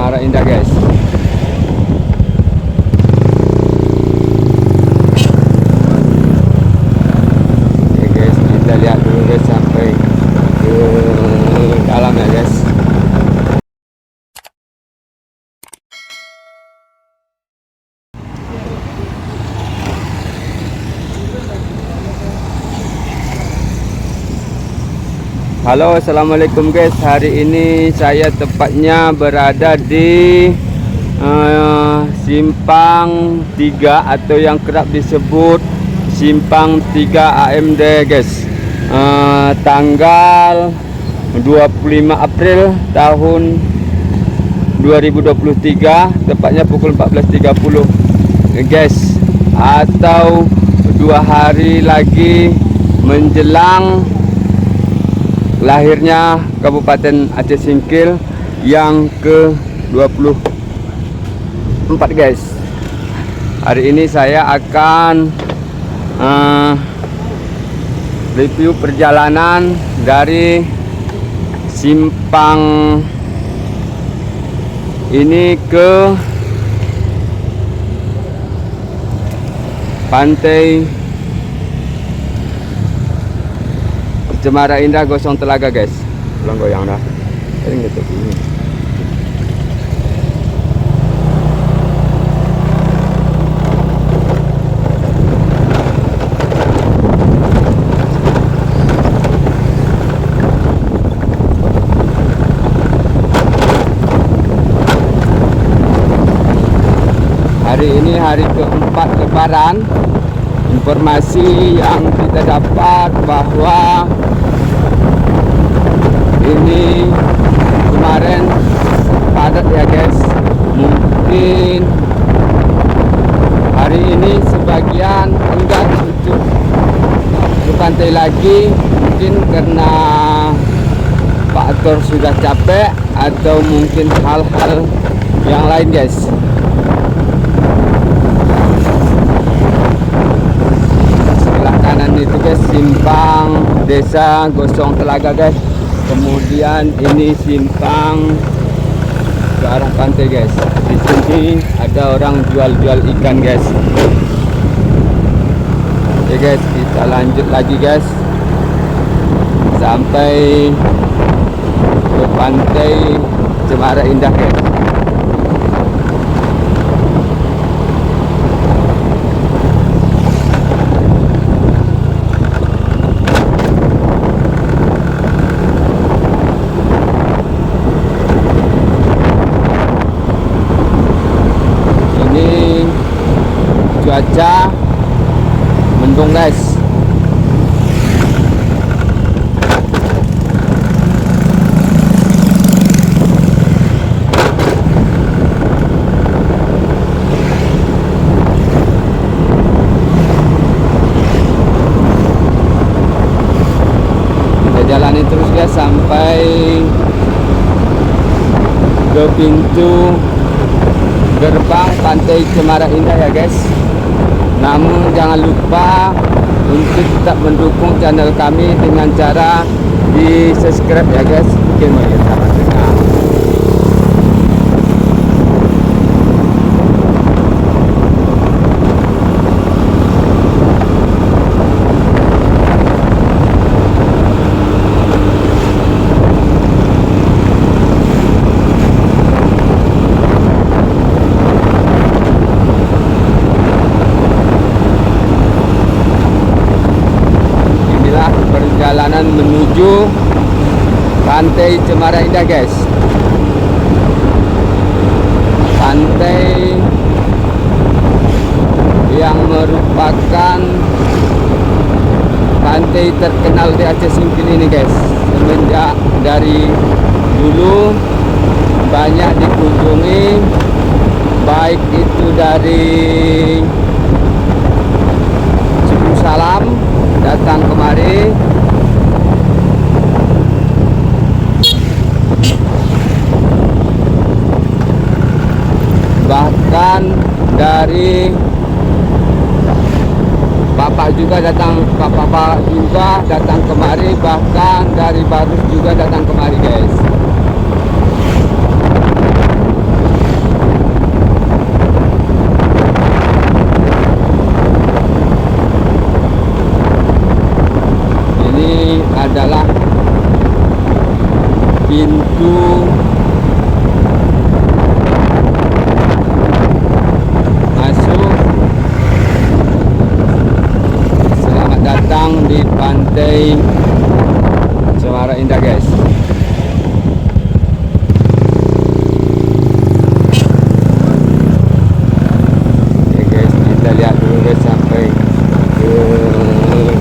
Cemara Indah guys. Oke guys, kita lihat dulu guys sampai ke dalam ya guys. Halo, assalamualaikum guys. Hari ini saya tepatnya berada di Simpang 3 atau yang kerap disebut Simpang 3 AMD guys. Tanggal 25 April tahun 2023, tepatnya pukul 14.30 guys, atau 2 hari lagi menjelang lahirnya Kabupaten Aceh Singkil yang ke-24 guys. Hari ini saya akan review perjalanan dari Simpang ini ke Pantai Cemara Indah Gosong Telaga guys. Pulang goyang dah. Ini gitu ini. Hari ini hari keempat Lebaran. Informasi yang kita dapat bahwa ini kemarin padat ya guys. Mungkin hari ini sebagian enggak untuk ke pantai lagi, mungkin karena faktor sudah capek atau mungkin hal-hal yang lain guys. Sebelah kanan itu guys Simpang Desa Gosong Telaga guys. Kemudian ini simpang ke arah pantai guys. Di sini ada orang jual-jual ikan guys. Oke guys, kita lanjut lagi guys sampai ke pantai Cemara Indah guys. Cuaca mendung guys. Kita jalani terus guys sampai ke pintu gerbang Pantai Cemara Indah ya guys. Namun jangan lupa untuk tetap mendukung channel kami dengan cara di subscribe ya guys. Mungkin mau kita dengar. Perjalanan menuju Pantai Cemara Indah guys. Pantai yang merupakan pantai terkenal di Aceh Singkil ini guys. Semenjak dari dulu banyak dikunjungi, baik itu dari Salam datang kemari, bahkan dari Bapak juga datang, Bapak juga datang kemari, bahkan dari Barus juga datang kemari guys. masuk. Selamat datang di Pantai Cemara Indah guys. Oke guys, kita lihat dulu guys sampai ke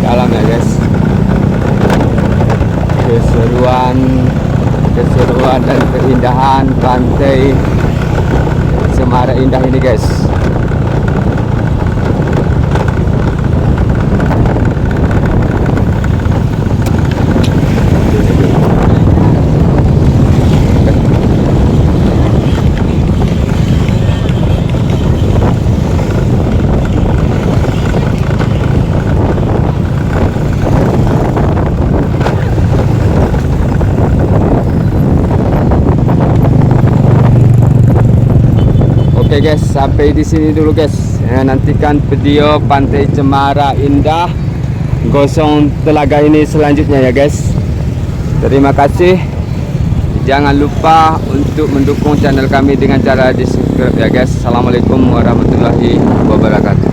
dalam ya guys. Keseruan dan keindahan Pantai Cemara Indah ini guys. Oke guys, sampai di sini dulu guys. Nantikan video Pantai Cemara Indah Gosong Telaga ini selanjutnya ya guys. Terima kasih. Jangan lupa untuk mendukung channel kami dengan cara di subscribe ya guys. Assalamualaikum warahmatullahi wabarakatuh.